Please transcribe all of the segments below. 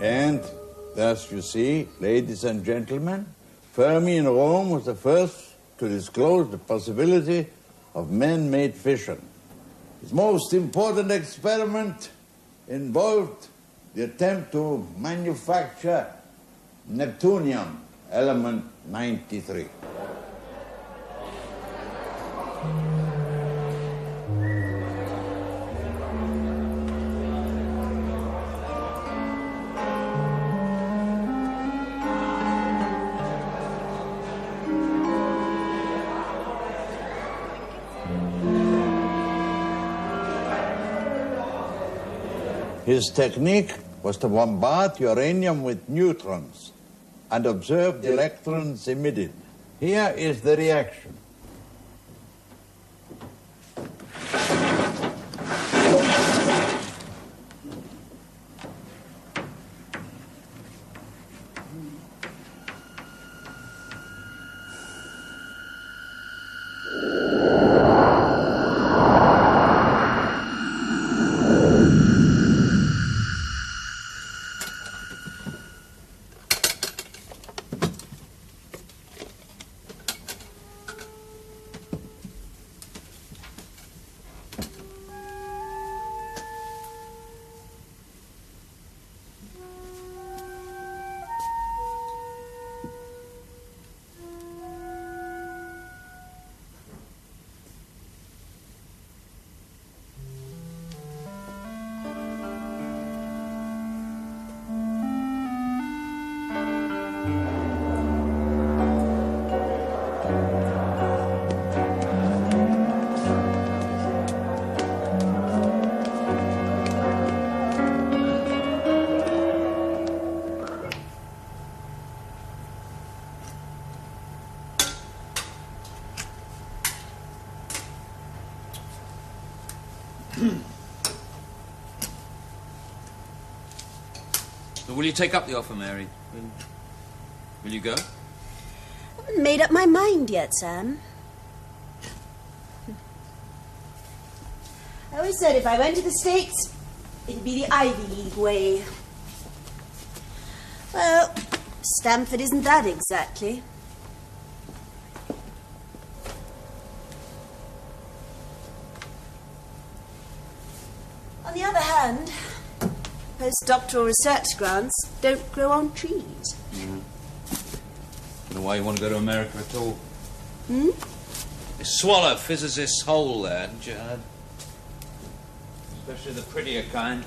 And thus, you see, ladies and gentlemen, Fermi in Rome was the first to disclose the possibility of man-made fission. His most important experiment involved the attempt to manufacture Neptunium, element 93. His technique was to bombard uranium with neutrons and observe the electrons emitted. Here is the reaction. So will you take up the offer, Mary? Will you go? I haven't made up my mind yet, Sam. I always said if I went to the States, it'd be the Ivy League way. Well, Stanford isn't that exactly. On the other hand, postdoctoral research grants don't grow on trees. Don't know why you want to go to America at all. Hmm? They swallow physicists whole there, hadn't you heard? Especially the prettier kind.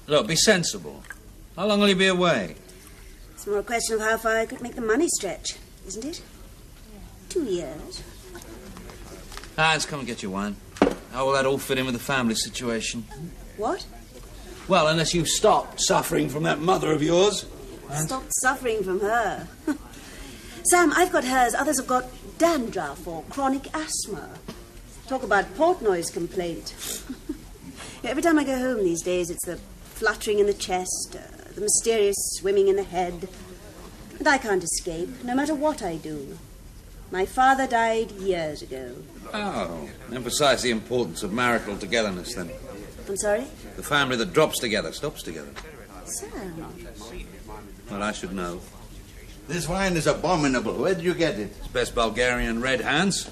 Look, be sensible. How long will you be away? It's more a question of how far I could make the money stretch, isn't it? 2 years. Let's come and get your wine. How will that all fit in with the family situation? What? Well, unless you've stopped suffering from that mother of yours. Stop suffering from her. Sam, I've got hers. Others have got dandruff or chronic asthma. Talk about Portnoy's complaint. Every time I go home these days, it's the fluttering in the chest, the mysterious swimming in the head. And I can't escape, no matter what I do. My father died years ago. Oh, emphasise the importance of marital togetherness, then. I'm sorry? The family that drops together stops together. Sam. Well, I should know. This wine is abominable. Where did you get it? It's best Bulgarian red, Hans.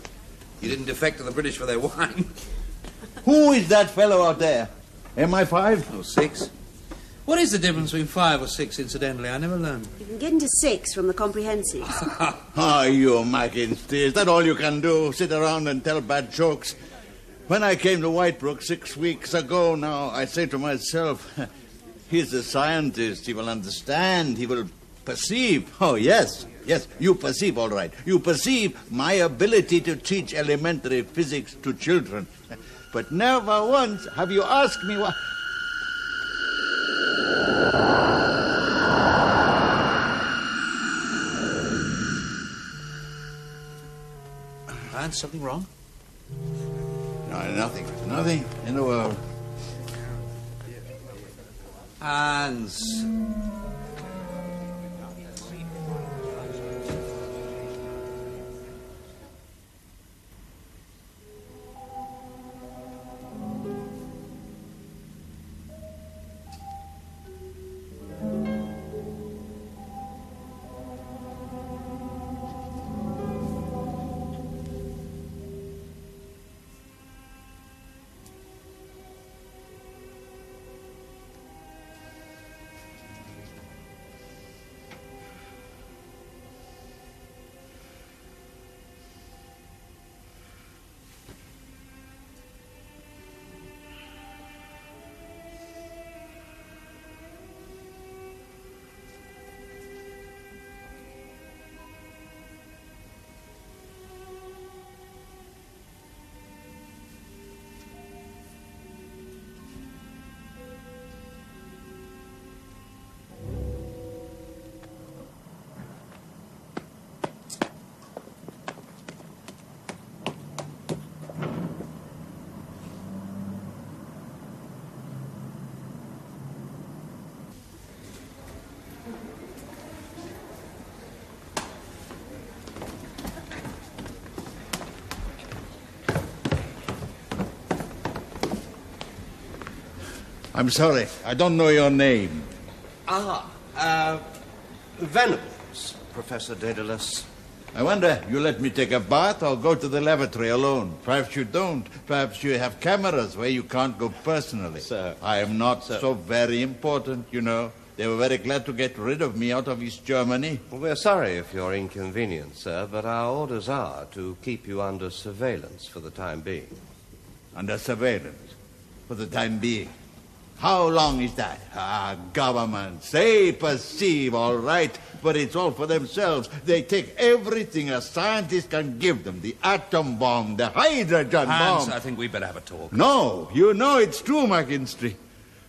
You didn't defect to the British for their wine. Who is that fellow out there? MI5? Oh, 6. What is the difference between 5 or 6, incidentally? I never learned. You can get into 6 from the comprehensives. Oh, you McIntyre. Is that all you can do? Sit around and tell bad jokes? When I came to Whitebrook 6 weeks ago now, I say to myself, he's a scientist. He will understand. He will perceive. Oh, yes. Yes, you perceive, all right. You perceive my ability to teach elementary physics to children. But never once have you asked me why... Hans, something wrong? No, nothing. Nothing in the world. Hans. I'm sorry, I don't know your name. Venables, Professor Daedalus. I wonder, you let me take a bath or go to the lavatory alone? Perhaps you don't. Perhaps you have cameras where you can't go personally. Sir. I am not so very important, you know. They were very glad to get rid of me out of East Germany. Well, we're sorry if you're inconvenienced, sir, but our orders are to keep you under surveillance for the time being. Under surveillance for the time being. How long is that? Governments, they perceive, all right, but it's all for themselves. They take everything a scientist can give them. The atom bomb, the hydrogen Hans, bomb. I think we better have a talk. No, you know it's true, McIntyre.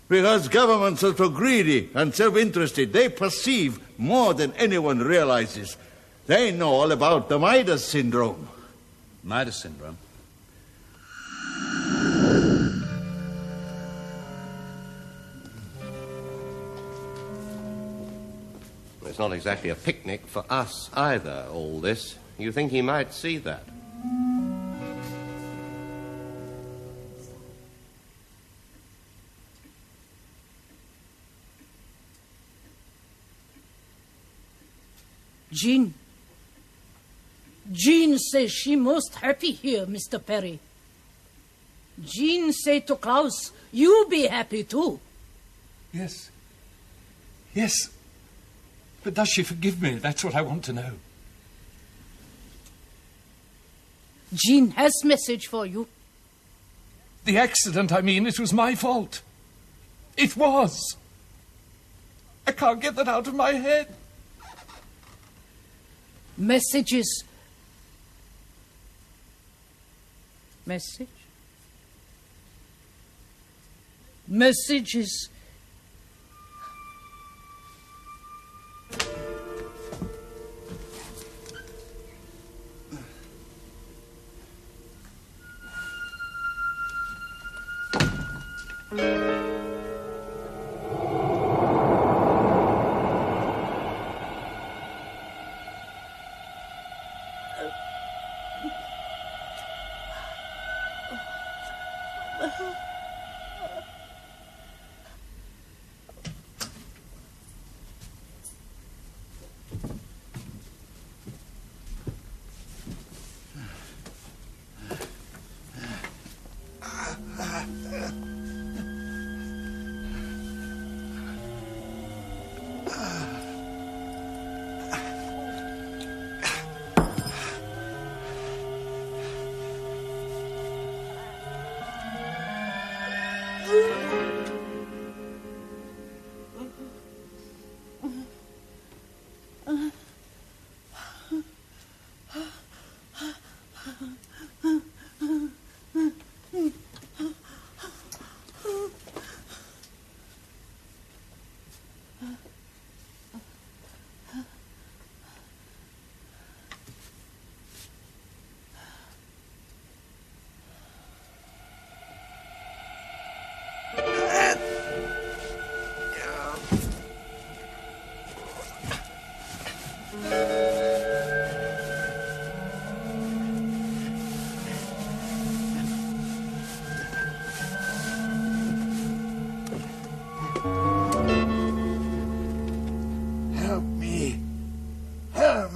Because governments are so greedy and self-interested. They perceive more than anyone realizes. They know all about the Midas syndrome. Midas syndrome? It's not exactly a picnic for us either, all this. You think he might see that? Jean. Jean says she most happy here, Mr. Perry. Jean say to Klaus, you be happy too. Yes. Yes. But does she forgive me? That's what I want to know. Jean has message for you. The accident, I mean, it was my fault. It was. I can't get that out of my head. Messages. Message? Messages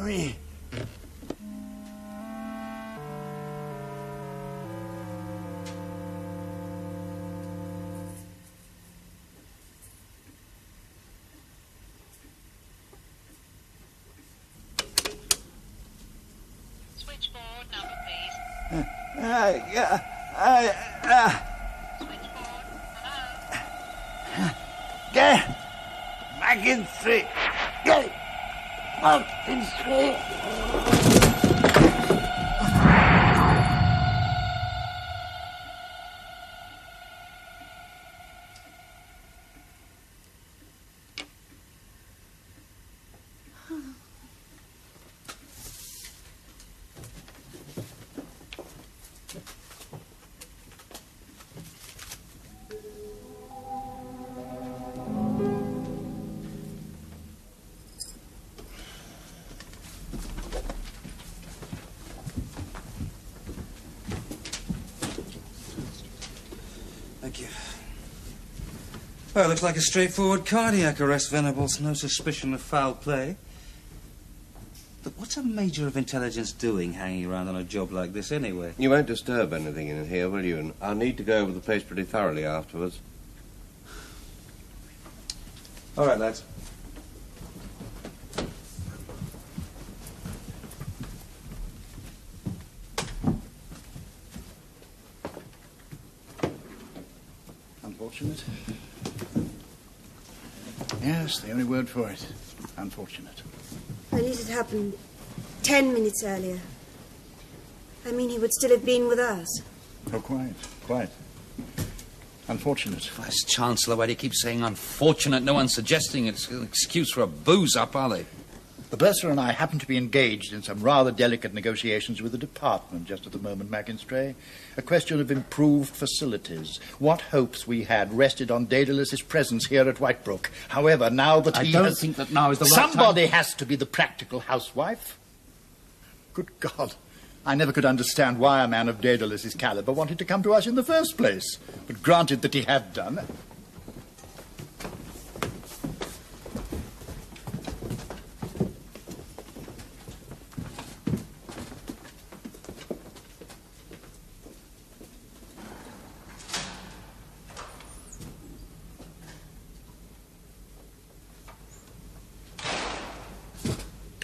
me. Switchboard number, please. Switchboard, hello? Get back in three. Get back in three. Thank you. Well, it looks like a straightforward cardiac arrest, Venables. No suspicion of foul play. But what's a major of intelligence doing hanging around on a job like this anyway? You won't disturb anything in here, will you? And I'll need to go over the place pretty thoroughly afterwards. All right, lads. Unfortunate. Yes, the only word for it. Unfortunate. At least it happened 10 minutes earlier. I mean, he would still have been with us. Oh, quite. Unfortunate. Vice-Chancellor, why do you keep saying unfortunate? No one's suggesting it's an excuse for a booze-up, are they? The bursar and I happen to be engaged in some rather delicate negotiations with the department just at the moment, Mackinstray. A question of improved facilities. What hopes we had rested on Daedalus's presence here at Whitebrook. However, now that I don't think that now is the right time. Somebody has to be the practical housewife. Good God. I never could understand why a man of Daedalus's caliber wanted to come to us in the first place. But granted that he had done.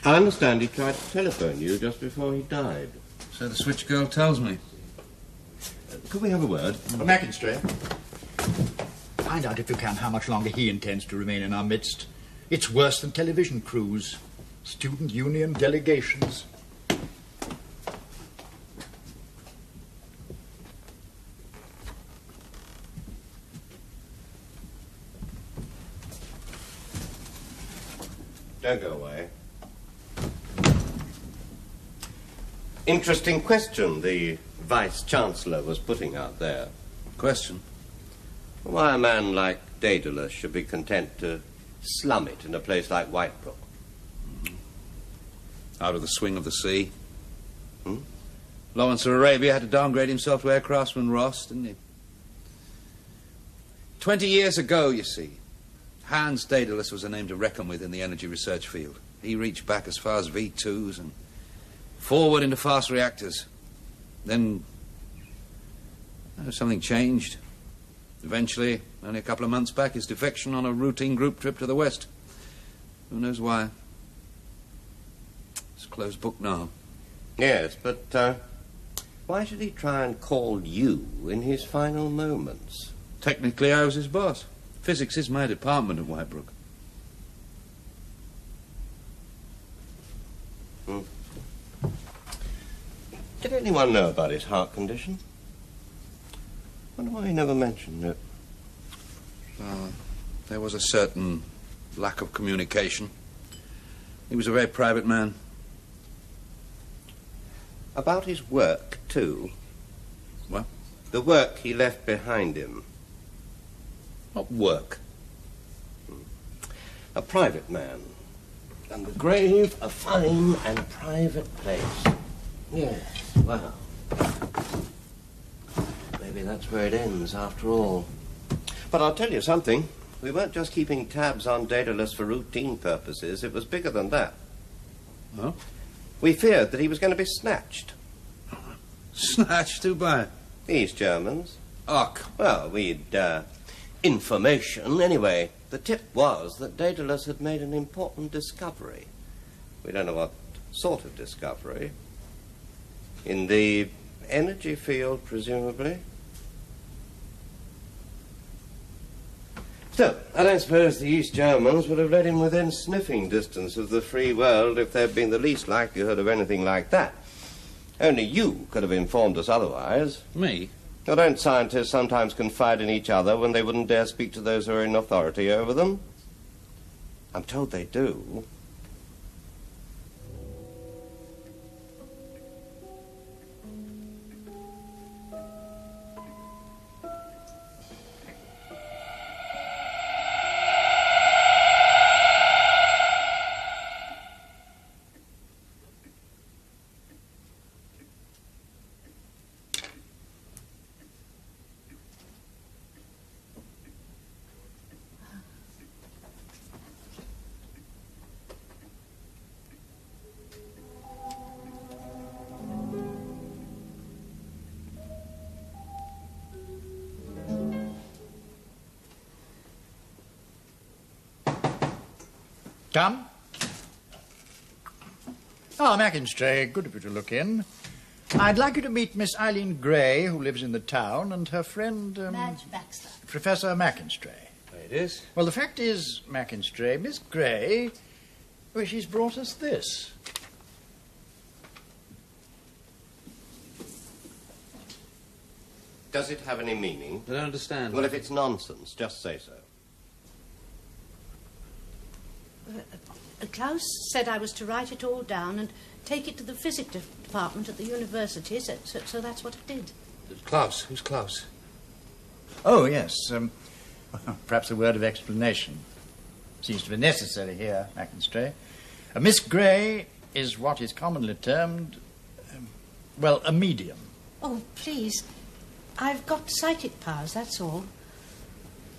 I understand he tried to telephone you just before he died. So the switch girl tells me. Could we have a word? Mackinstray, find out if you can how much longer he intends to remain in our midst. It's worse than television crews. Student union delegations. Don't go away. Interesting question the Vice-Chancellor was putting out there. Question? Why a man like Daedalus should be content to slum it in a place like Whitebrook. Out of the swing of the sea. Lawrence of Arabia had to downgrade himself to air craftsman Ross, didn't he? 20 years ago, you see, Hans Daedalus was a name to reckon with in the energy research field. He reached back as far as V2s and forward into fast reactors. Then something changed. Eventually, only a couple of months back, his defection on a routine group trip to the West. Who knows why? It's a closed book now. Yes, but why should he try and call you in his final moments? Technically, I was his boss. Physics is my department at Whitebrook. Did anyone know about his heart condition? Wonder why he never mentioned it. There was a certain lack of communication. He was a very private man. About his work, too. What? The work he left behind him. What work? A private man. And the grave a fine and private place. Yes, well. Maybe that's where it ends, after all. But I'll tell you something. We weren't just keeping tabs on Daedalus for routine purposes. It was bigger than that. Oh? We feared that he was going to be snatched. Snatched? Who by? These Germans. Oh, Well, we'd, information. Anyway, the tip was that Daedalus had made an important discovery. We don't know what sort of discovery. In the energy field, presumably. Still, I don't suppose the East Germans would have let him within sniffing distance of the free world if there'd been the least likelihood of anything like that. Only you could have informed us otherwise. me? Or don't scientists sometimes confide in each other when they wouldn't dare speak to those who are in authority over them? I'm told they do. Come. Ah, Mackinstray, good of you to look in. I'd like you to meet Miss Eileen Gray, who lives in the town, and her friend... Madge Baxter. Professor Mackinstray. There it is. Well, the fact is, Mackinstray, Miss Gray, well, she's brought us this. Does it have any meaning? I don't understand. Well, if it's nonsense, just say so. Klaus said I was to write it all down and take it to the physics department at the university, so that's what I did. Klaus? Who's Klaus? Oh, yes. Perhaps a word of explanation. Seems to be necessary here, Mackinstray. Miss Gray is what is commonly termed, well, a medium. Oh, please. I've got psychic powers, that's all.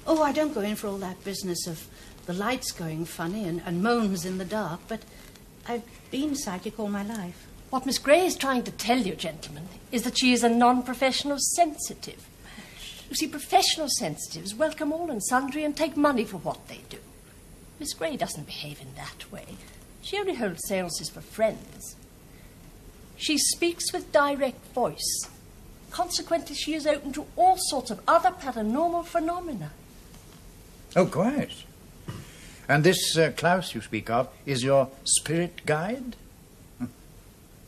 Oh, I don't go in for all that business of the lights going funny and moans in the dark, but I've been psychic all my life. What Miss Gray is trying to tell you, gentlemen, is that she is a non-professional sensitive. You see, professional sensitives welcome all and sundry and take money for what they do. Miss Gray doesn't behave in that way. She only holds seances for friends. She speaks with direct voice. Consequently, she is open to all sorts of other paranormal phenomena. Oh, quite. And this Klaus you speak of is your spirit guide?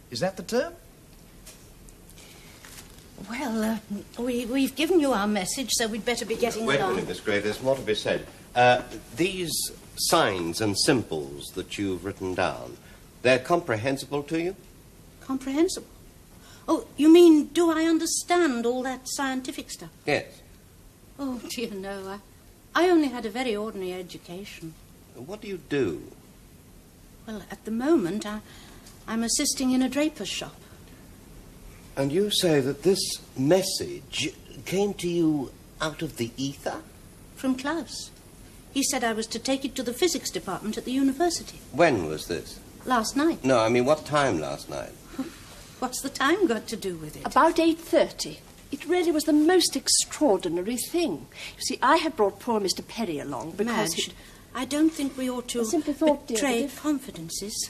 Is that the term? Well, we've given you our message, so we'd better be getting Wait a along. minute, Miss Gray, there's more to be said. These signs and symbols that you've written down, they're comprehensible to you? Comprehensible? Oh, you mean, do I understand all that scientific stuff? Yes. Oh, dear, no. I only had a very ordinary education. What do you do? Well, at the moment, I'm assisting in a draper's shop. And you say that this message came to you out of the ether? From Klaus. He said I was to take it to the physics department at the university. When was this? Last night. No, I mean, what time last night? What's the time got to do with it? About 8:30. It really was the most extraordinary thing. You see, I had brought poor Mr. Perry along because... Madge, I don't think we ought to I simply thought, dear, betray that if- confidences.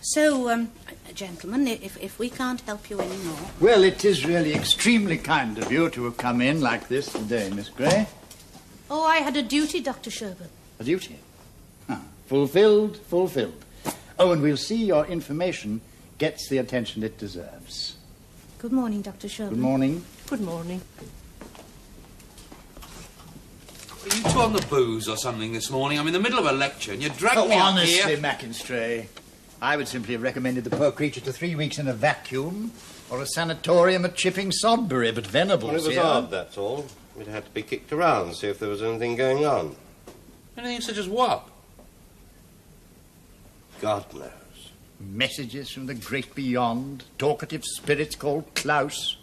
So, gentlemen, if we can't help you any more... Well, it is really extremely kind of you to have come in like this today, Miss Gray. Oh, I had a duty, Dr. Sherburn. A duty? Ah, fulfilled, fulfilled. Oh, and we'll see your information gets the attention it deserves. Good morning, Dr. Sherburn. Good morning. Good morning. Were you two on the booze or something this morning? I'm in the middle of a lecture and you dragged me up honestly, here. Mackinstray, I would simply have recommended the poor creature to 3 weeks in a vacuum or a sanatorium at Chipping Sodbury, but Venables Well, it was here. odd, that's all. We'd had to be kicked around, see if there was anything going on. Anything such as what? God knows. Messages from the great beyond, talkative spirits called Klaus.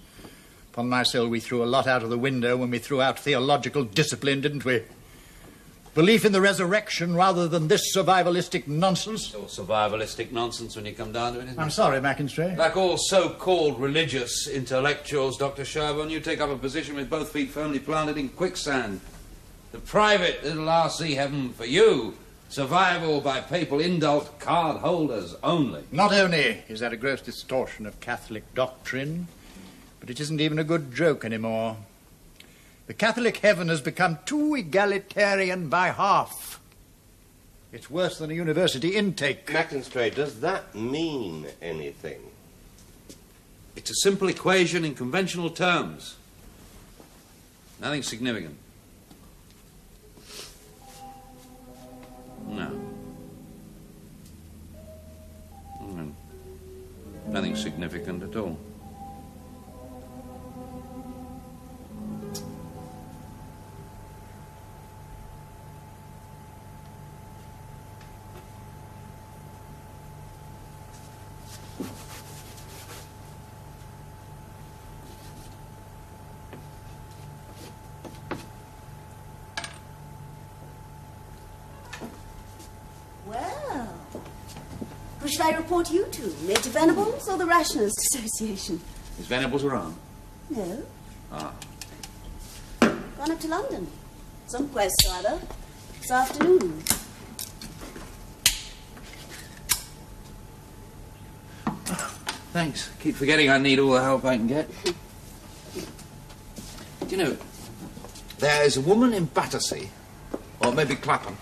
Upon my soul, we threw a lot out of the window when we threw out theological discipline, didn't we? Belief in the resurrection rather than this survivalistic nonsense. It's all survivalistic nonsense when you come down to it, isn't I'm it? sorry, Mackinstray. Like all so-called religious intellectuals, Dr. Charbon, you take up a position with both feet firmly planted in quicksand. The private little RC heaven for you. Survival by papal indult card holders only. Not only is that a gross distortion of Catholic doctrine, but it isn't even a good joke anymore. The Catholic heaven has become too egalitarian by half. It's worse than a university intake. Mackinstray, does that mean anything? It's a simple equation in conventional terms. Nothing significant. No. Nothing significant at all. Well, who should I report you to? Major Venables or the Rationalist Association? Is Venables around? No. Ah. Gone up to London. Some quest or other. This afternoon. Thanks. Keep forgetting I need all the help I can get. Do you know, there's a woman in Battersea, or maybe Clapham,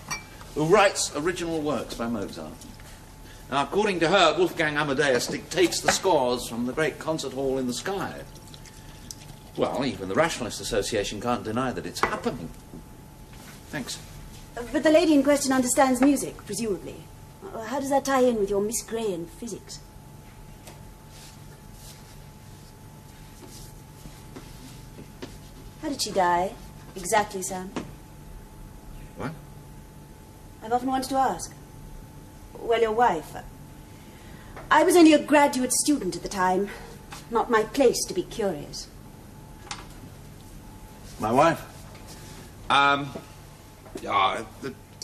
who writes original works by Mozart. Now, according to her, Wolfgang Amadeus dictates the scores from the great concert hall in the sky. Well, even the Rationalist Association can't deny that it's happening. Thanks. But the lady in question understands music, presumably. How does that tie in with your Miss Gray and physics? How did she die? Exactly, Sam. What? I've often wanted to ask. Well, your wife. I was only a graduate student at the time. Not my place to be curious. My wife? There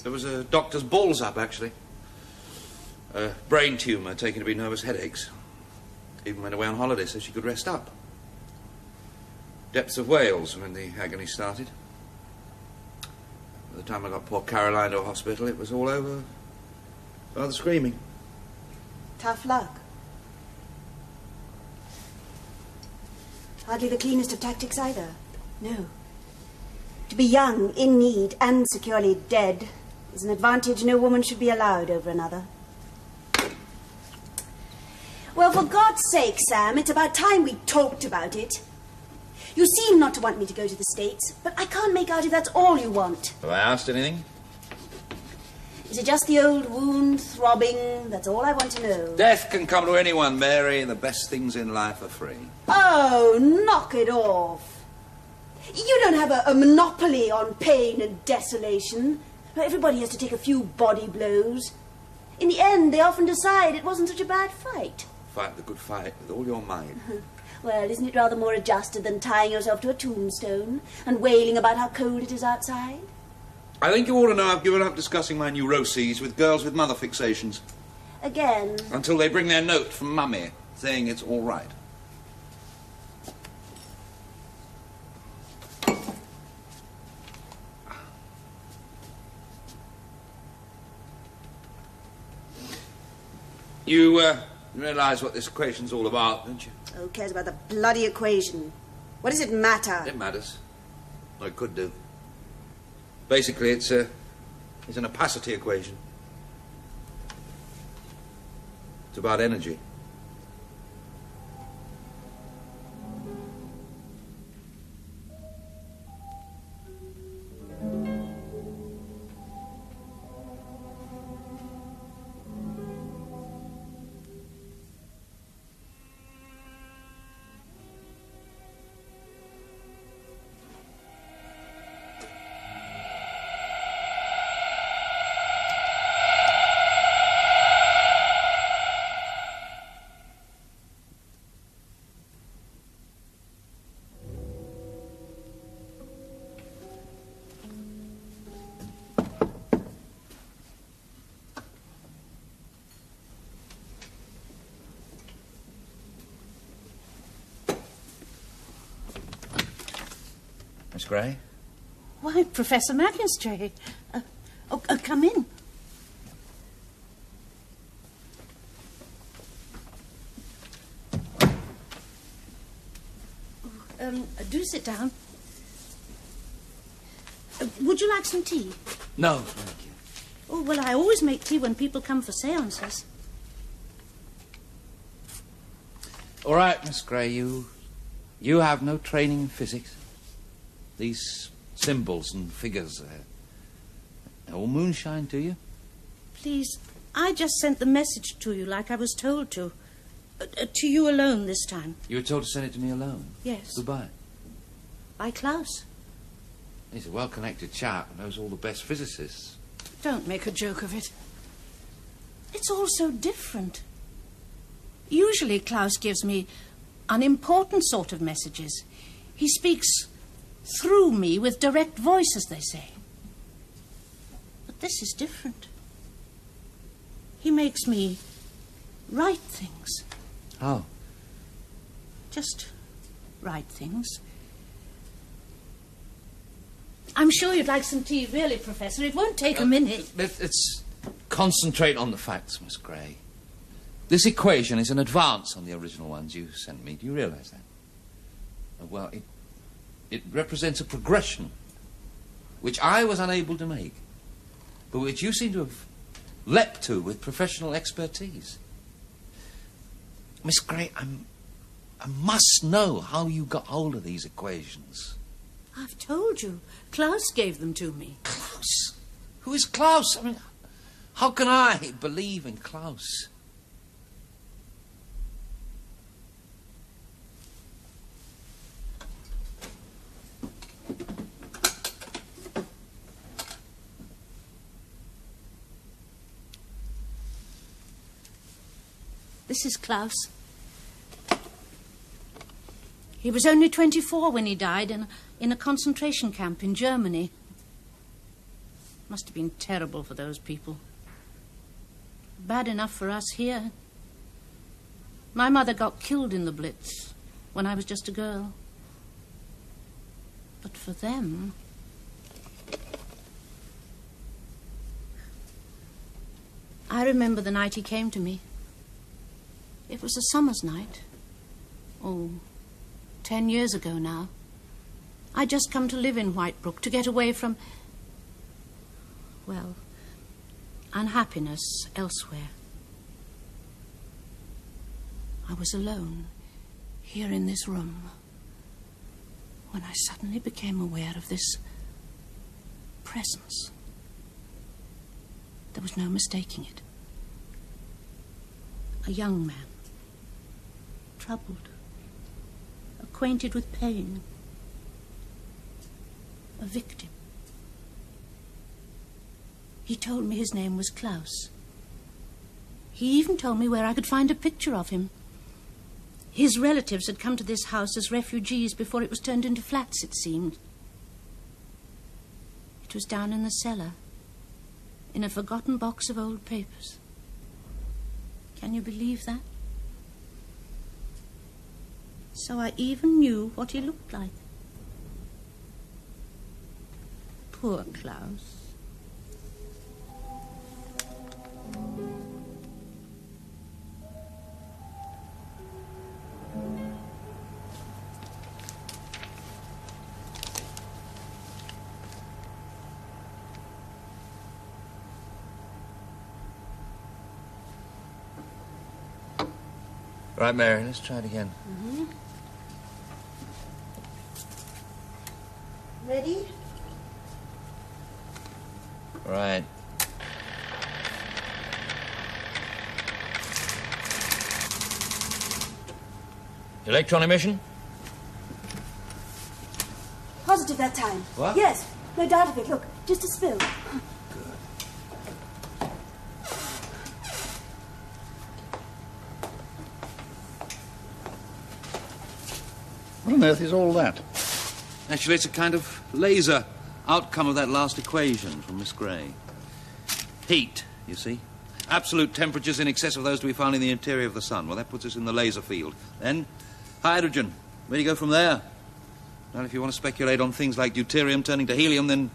was a doctor's balls up, actually. A brain tumour taken to be nervous headaches. Even went away on holiday so she could rest up. Depths of Wales when the agony started. By the time I got poor Caroline to a hospital, it was all over. Father screaming. Tough luck. Hardly the cleanest of tactics either. No. To be young, in need, and securely dead is an advantage no woman should be allowed over another. Well, for God's sake, Sam, it's about time we talked about it. You seem not to want me to go to the States, but I can't make out if that's all you want. Have I asked anything? Is it just the old wound throbbing? That's all I want to know. Death can come to anyone, Mary, and the best things in life are free. Oh, knock it off. You don't have a monopoly on pain and desolation. Everybody has to take a few body blows. In the end, they often decide it wasn't such a bad fight. Fight the good fight with all your might. Well, isn't it rather more adjusted than tying yourself to a tombstone and wailing about how cold it is outside? I think you ought to know I've given up discussing my neuroses with girls with mother fixations. Again. Until they bring their note from Mummy saying it's all right. You realise what this equation's all about, don't you? Oh, who cares about the bloody equation? What does it matter? It matters. Or it could do. Basically, it's an opacity equation. It's about energy. Gray? Why, Professor Mackinstray. Come in. Do sit down. Would you like some tea? No, thank you. Oh, well, I always make tea when people come for seances. All right, Miss Gray, you have no training in physics. These symbols and figures, they're all moonshine to you? Please, I just sent the message to you like I was told to. To you alone this time. You were told to send it to me alone? Yes. Goodbye. By Klaus. He's a well-connected chap, knows all the best physicists. Don't make a joke of it. It's all so different. Usually Klaus gives me unimportant sort of messages. He speaks through me with direct voice, as they say. But this is different. He makes me write things. How? Just write things. I'm sure you'd like some tea, really, Professor. It won't take a minute. Let's concentrate on the facts, Miss Gray. This equation is an advance on the original ones you sent me. Do you realize that? Well, it represents a progression which I was unable to make, but which you seem to have leapt to with professional expertise. Miss Gray, I must know how you got hold of these equations. I've told you. Klaus gave them to me. Klaus? Who is Klaus? I mean, how can I believe in Klaus? This is Klaus. He was only 24 when he died in a concentration camp in Germany. Must have been terrible for those people. Bad enough for us here. My mother got killed in the Blitz when I was just a girl. But for them... I remember the night he came to me. It was a summer's night. 10 years ago now. I'd just come to live in Whitebrook to get away from, well, unhappiness elsewhere. I was alone here in this room when I suddenly became aware of this presence. There was no mistaking it. A young man, troubled, acquainted with pain, a victim. He told me his name was Klaus. He even told me where I could find a picture of him. His relatives had come to this house as refugees before it was turned into flats, it seemed. It was down in the cellar, in a forgotten box of old papers. Can you believe that? So I even knew what he looked like. Poor Klaus. Right, Mary, let's try it again. Mm-hmm. Ready? Right. Electron emission? Positive that time. What? Yes, no doubt of it. Look, just a spill. What on earth is all that? Actually, it's a kind of laser outcome of that last equation from Miss Gray. Heat, you see. Absolute temperatures in excess of those to be found in the interior of the sun. Well, that puts us in the laser field. Then, hydrogen. Where do you go from there? Well, if you want to speculate on things like deuterium turning to helium, then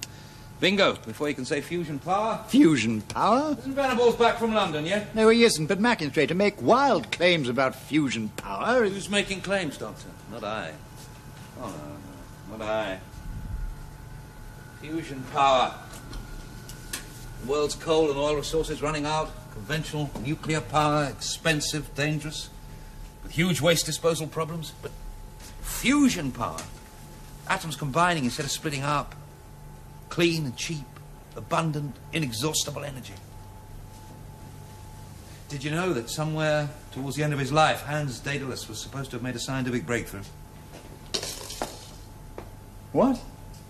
bingo, before you can say fusion power. Fusion power? Isn't Venables back from London yet? No, he isn't, but Mackinstray, to make wild claims about fusion power... Who's making claims, Doctor? Not I. Oh, no, not I. Fusion power. The world's coal and oil resources running out. Conventional nuclear power, expensive, dangerous, with huge waste disposal problems. But fusion power, atoms combining instead of splitting up. Clean and cheap, abundant, inexhaustible energy. Did you know that somewhere towards the end of his life, Hans Daedalus was supposed to have made a scientific breakthrough? What?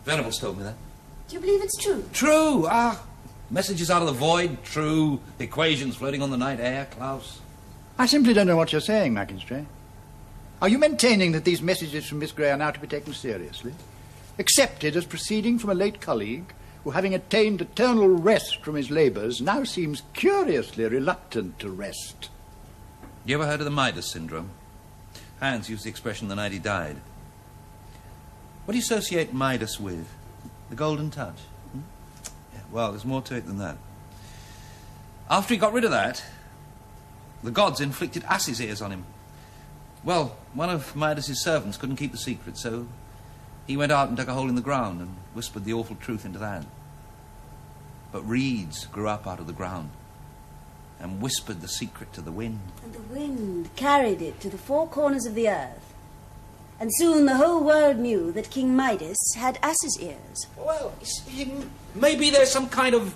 Venables told me that. Do you believe it's true? True! Messages out of the void, true. Equations floating on the night air, Klaus. I simply don't know what you're saying, Mackinstray. Are you maintaining that these messages from Miss Gray are now to be taken seriously? Accepted as proceeding from a late colleague who, having attained eternal rest from his labours, now seems curiously reluctant to rest? You ever heard of the Midas syndrome? Hans used the expression the night he died. What do you associate Midas with? The golden touch? Yeah, well, there's more to it than that. After he got rid of that, the gods inflicted ass's ears on him. Well, one of Midas's servants couldn't keep the secret, so he went out and dug a hole in the ground and whispered the awful truth into that. But reeds grew up out of the ground and whispered the secret to the wind. And the wind carried it to the four corners of the earth. And soon the whole world knew that King Midas had ass's ears. Well, maybe there's some kind of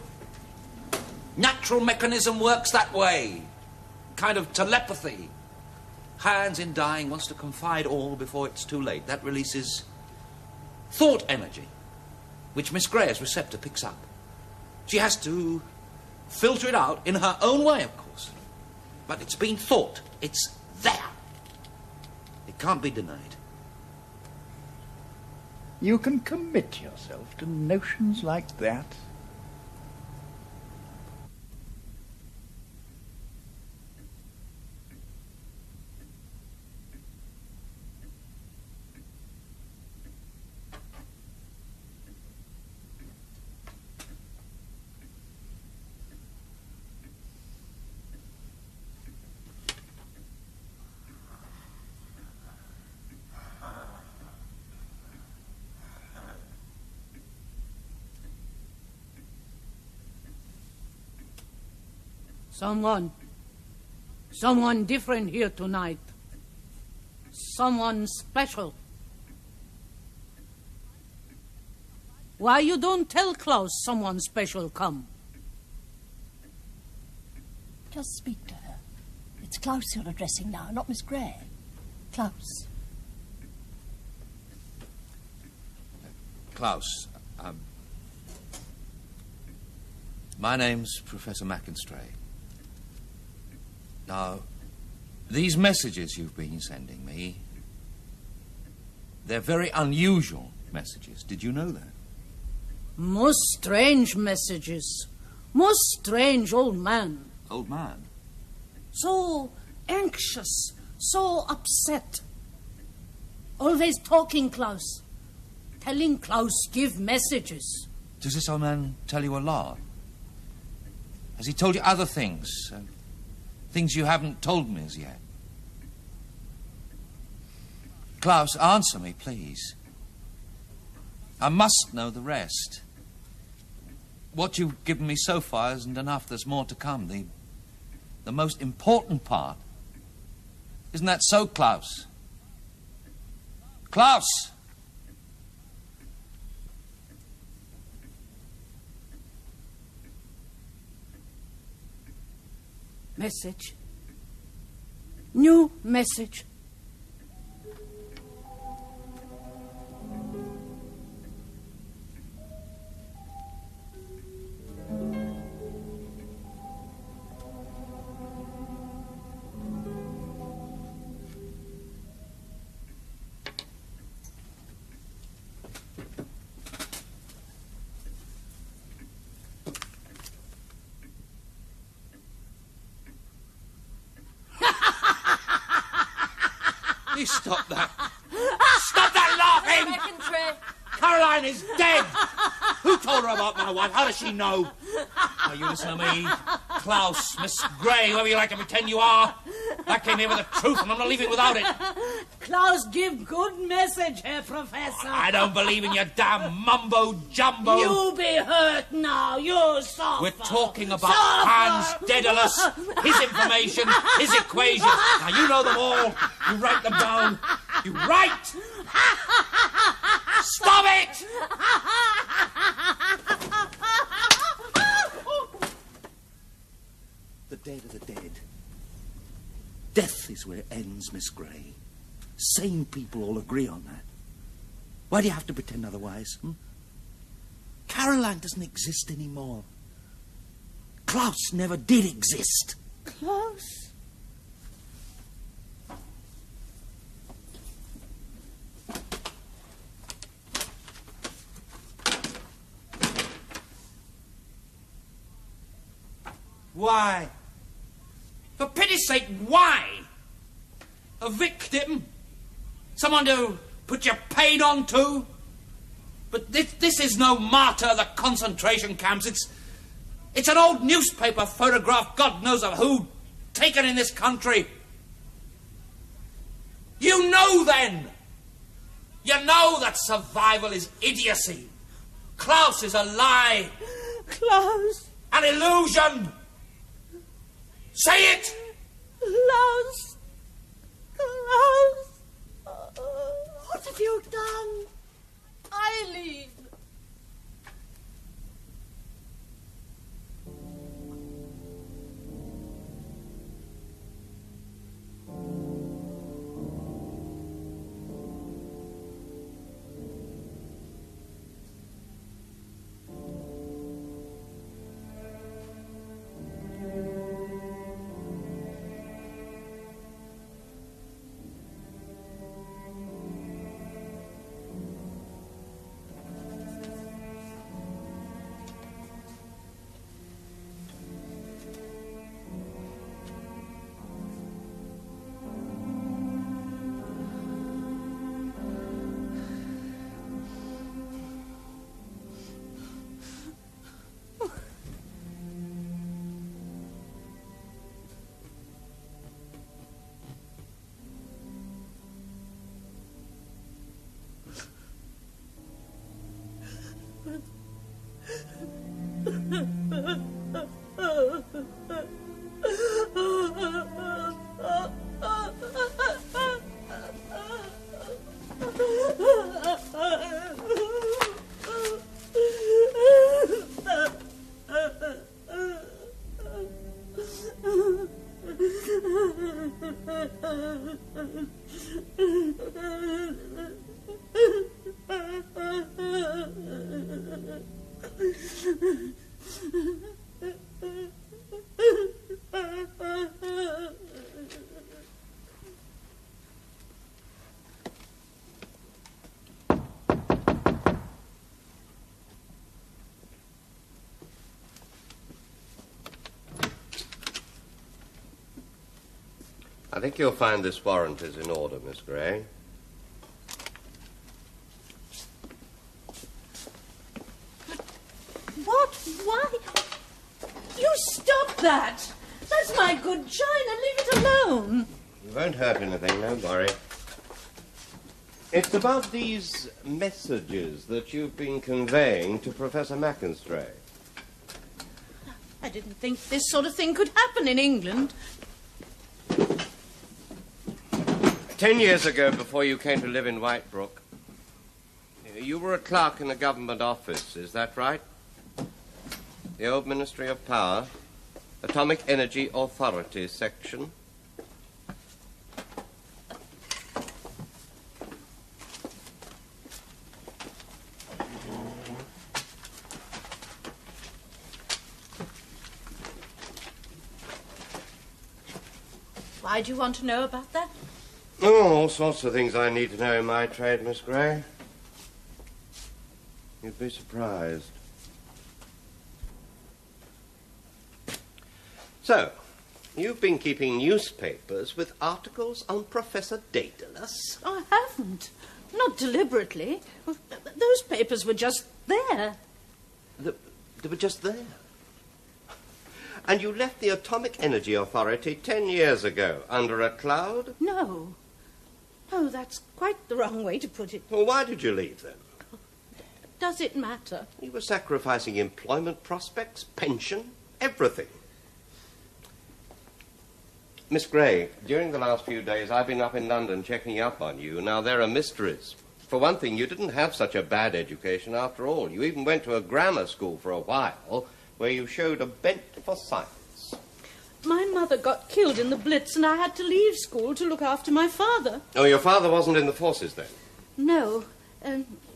natural mechanism works that way. Kind of telepathy. Hans, in dying, wants to confide all before it's too late. That releases thought energy, which Miss Gray's receptor picks up. She has to filter it out in her own way, of course. But it's been thought. It's there. It can't be denied. You can commit yourself to notions like that? Someone different here tonight. Someone special. Why you don't tell Klaus someone special come? Just speak to her. It's Klaus you're addressing now, not Miss Gray. Klaus. Klaus, my name's Professor Mackinstray. Now, these messages you've been sending me, they're very unusual messages. Did you know that? Most strange messages. Most strange, old man. Old man? So anxious, so upset. Always talking, Klaus. Telling Klaus give messages. Does this old man tell you a lot? Has he told you other things? Things you haven't told me as yet? Klaus, answer me, please. I must know the rest. What you've given me so far isn't enough. There's more to come. The most important part. Isn't that so, Klaus? Klaus! Message. New message. Please stop that. Stop that laughing! Secretary. Caroline is dead! Who told her about my wife? How does she know? Now, you listen to me. Klaus, Miss Gray, whoever you like to pretend you are. I came here with the truth, and I'm not leaving without it. Klaus give good message, Herr Professor. I don't believe in your damn mumbo-jumbo. You be hurt now, you suffer. We're talking about Hans Daedalus, his information, his equations. Now, you know them all. You write them down. You write! Stop it! The dead are the dead. Death is where it ends, Miss Gray. Sane people all agree on that. Why do you have to pretend otherwise? Caroline doesn't exist anymore. Klaus never did exist. Klaus? Why? For pity's sake, why? A victim? Someone to put your pain on to? But this is no martyr of the concentration camps. It's an old newspaper photograph, God knows of who, taken in this country. You know then. You know that survival is idiocy. Klaus is a lie. Klaus. An illusion. Say it! Klaus! Klaus! What have you done? Eileen! I think you'll find this warrant is in order, Miss Gray. What? Why? You stop that! That's my good china. Leave it alone. You won't hurt anything, don't worry. It's about these messages that you've been conveying to Professor Mackinstray. I didn't think this sort of thing could happen in England. 10 years ago, before you came to live in Whitebrook, you were a clerk in a government office, is that right? The old Ministry of Power, Atomic Energy Authority section. Why do you want to know about that? Oh, all sorts of things I need to know in my trade, Miss Gray. You'd be surprised. So, You've been keeping newspapers with articles on Professor Daedalus. I haven't. Not deliberately. Those papers were just there. They were just there. And you left the Atomic Energy Authority 10 years ago under a cloud? No. No, that's quite the wrong way to put it. Well, why did you leave then? Does it matter? You were sacrificing employment prospects, pension, everything. Miss Gray, during the last few days I've been up in London checking up on you. Now, there are mysteries. For one thing, you didn't have such a bad education after all. You even went to a grammar school for a while where you showed a bent for science. My mother got killed in the Blitz and I had to leave school to look after my father. Oh, your father wasn't in the forces then? No,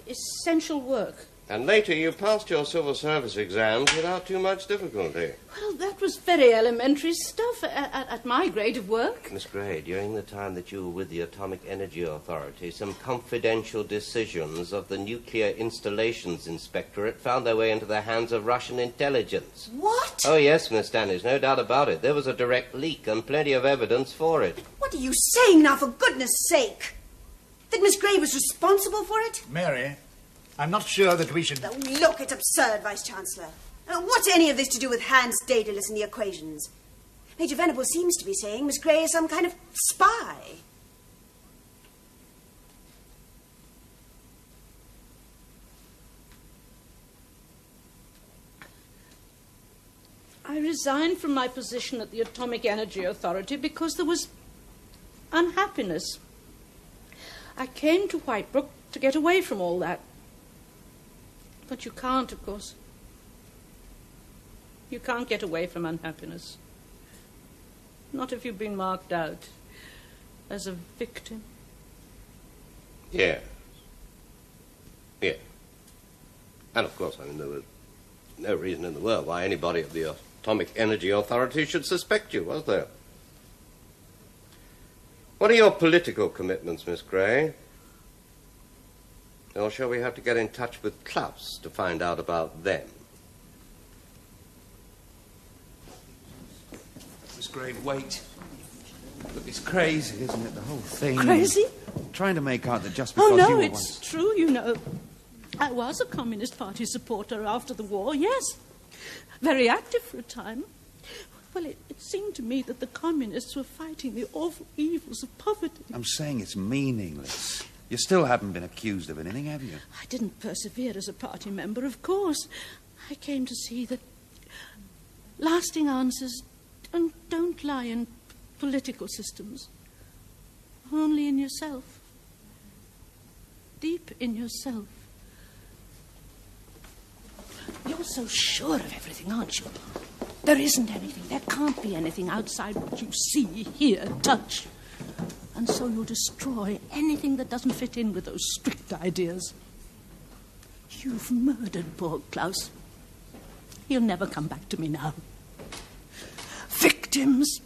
essential work. And later you passed your civil service exams without too much difficulty. Well, that was very elementary stuff at my grade of work. Miss Gray, during the time that you were with the Atomic Energy Authority, some confidential decisions of the Nuclear Installations Inspectorate found their way into the hands of Russian intelligence. What? Oh, yes, Miss Standish, no doubt about it. There was a direct leak and plenty of evidence for it. What are you saying now, for goodness sake? That Miss Gray was responsible for it? Mary, I'm not sure that we should... Oh, look, it's absurd, Vice-Chancellor. What's any of this to do with Hans Daedalus and the equations? Major Venable seems to be saying Miss Gray is some kind of spy. I resigned from my position at the Atomic Energy Authority because there was unhappiness. I came to Whitebrook to get away from all that. But you can't, of course. You can't get away from unhappiness. Not if you've been marked out as a victim. Yes. Yeah. And of course, I mean, there was no reason in the world why anybody at the Atomic Energy Authority should suspect you, was there? What are your political commitments, Miss Gray? Or shall we have to get in touch with Klaus to find out about them? Miss Gray, wait. Look, it's crazy, isn't it, the whole thing? Crazy? Trying to make out that just because Oh, no, you were it's true, you know. I was a Communist Party supporter after the war, yes. Very active for a time. Well, it seemed to me that the Communists were fighting the awful evils of poverty. I'm saying it's meaningless. You still haven't been accused of anything, have you? I didn't persevere as a party member, of course. I came to see that lasting answers don't lie in political systems. Only in yourself. Deep in yourself. You're so sure of everything, aren't you? There isn't anything. There can't be anything outside what you see, hear, touch. And so you'll destroy anything that doesn't fit in with those strict ideas. You've murdered poor Klaus. He'll never come back to me now. Victims!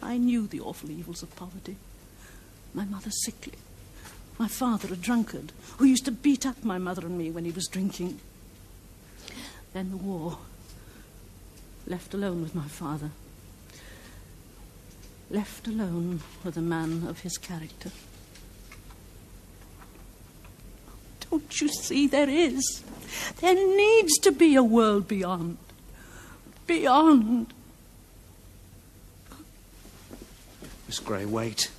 I knew the awful evils of poverty. My mother sickly. My father a drunkard who used to beat up my mother and me when he was drinking. Then the war. Left alone with my father. Left alone with a man of his character. Don't you see there is? There needs to be a world beyond. Beyond. Miss Gray, wait.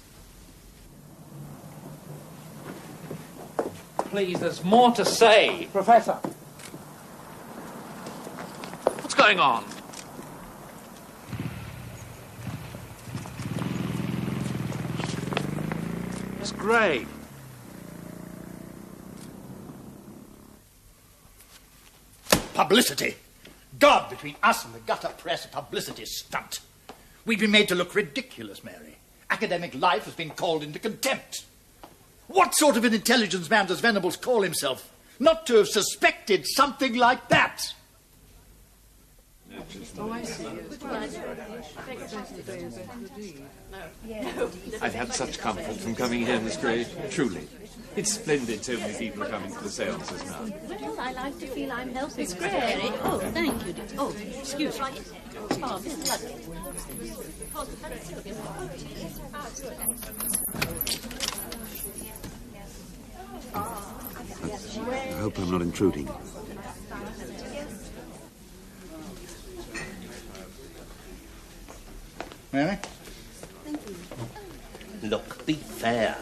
Please, there's more to say. Professor. What's going on? Miss Gray. Publicity. God, between us and the gutter press, a publicity stunt. We've been made to look ridiculous, Mary. Academic life has been called into contempt. What sort of an intelligence man does Venables call himself? Not to have suspected something like that. Oh, I see. I've had such comfort from coming here, Miss Gray. Truly. It's splendid so many people are coming to the seances now. Well, I like to feel I'm helping Miss Gray. Oh, thank you, dear. Oh, excuse me. Oh, Miss Ludwig. I hope I'm not intruding. Mary? Look, be fair.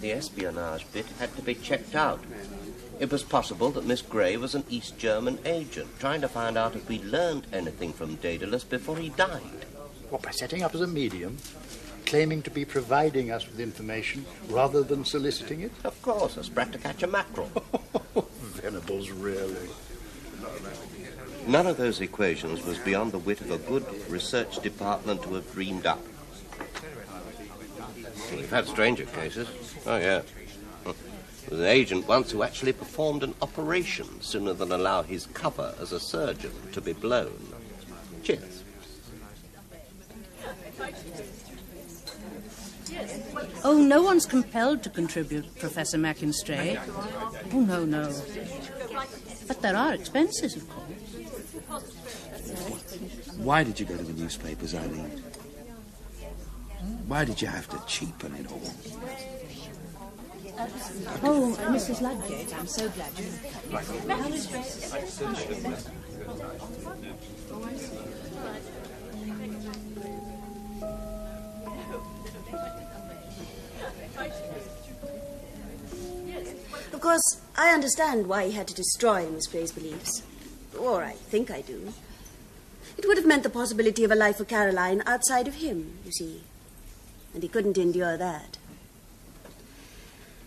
The espionage bit had to be checked out. It was possible that Miss Gray was an East German agent, trying to find out if we'd learned anything from Daedalus before he died. What, by setting up as a medium? Claiming to be providing us with information rather than soliciting it? Of course, a sprat to catch a mackerel. Venables, really. None of those equations was beyond the wit of a good research department to have dreamed up. We've had stranger cases. Oh, yeah. There was an agent once who actually performed an operation sooner than allow his cover as a surgeon to be blown. Cheers. Oh, no one's compelled to contribute, Professor McInstray. Oh, no, no. But there are expenses, of course. Why did you go to the newspapers, Eileen? Why did you have to cheapen it all? Oh, Mrs. Ludgate, I'm so glad you... Of course, I understand why he had to destroy Miss Gray's beliefs. Or I think I do. It would have meant the possibility of a life for Caroline outside of him, you see. And he couldn't endure that.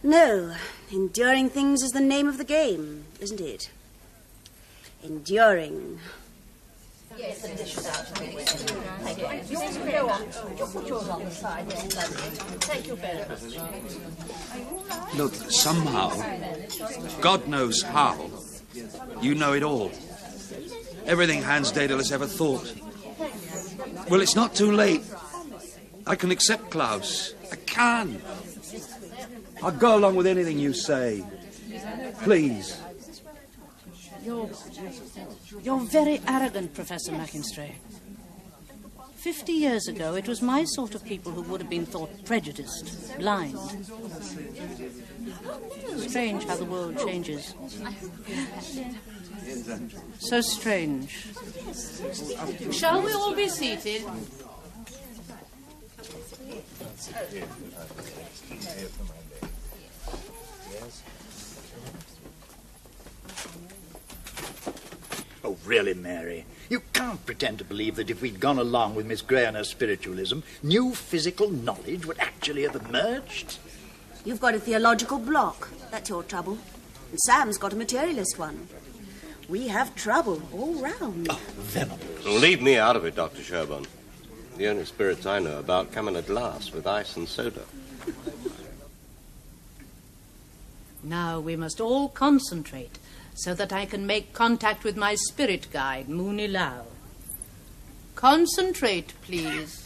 No, enduring things is the name of the game, isn't it? Enduring. Yes, the dish is out. Thank you. Yours will go on. You'll put yours on the side. Yes, lovely. Thank you very much. Look, somehow, God knows how, you know it all. Everything Hans Daedalus ever thought. Well, it's not too late. I can accept Klaus. I can. I'll go along with anything you say. Please. You're very arrogant, Professor McInstray. 50 years ago, it was my sort of people who would have been thought prejudiced, blind. Strange how the world changes. So strange. Shall we all be seated? Oh, really, Mary? You can't pretend to believe that if we'd gone along with Miss Gray and her spiritualism, new physical knowledge would actually have emerged? You've got a theological block. That's your trouble. And Sam's got a materialist one. We have trouble all round. Oh, Venables. Leave me out of it, Dr. Sherburne. The only spirits I know about come in a glass with ice and soda. Now we must all concentrate so that I can make contact with my spirit guide, Mooney Lau. Concentrate, please.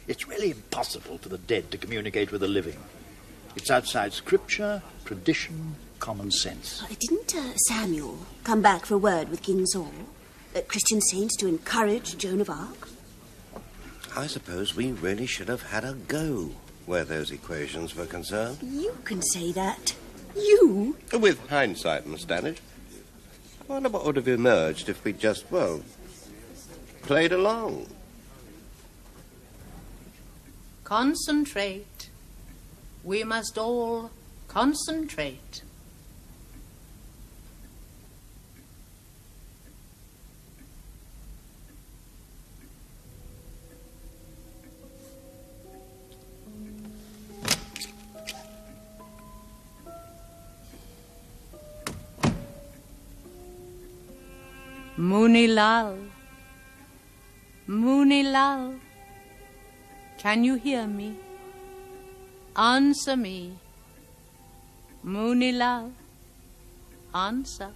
It's really impossible for the dead to communicate with the living. It's outside scripture, tradition, common sense. Didn't Samuel come back for a word with King Saul? Christian saints to encourage Joan of Arc? I suppose we really should have had a go where those equations were concerned. You can say that. You? With hindsight, Miss Standish. I wonder what would have emerged if we'd just, well, played along. Concentrate. We must all concentrate. Moonilal, Moonilal, can you hear me? Answer me. Moonilal, answer.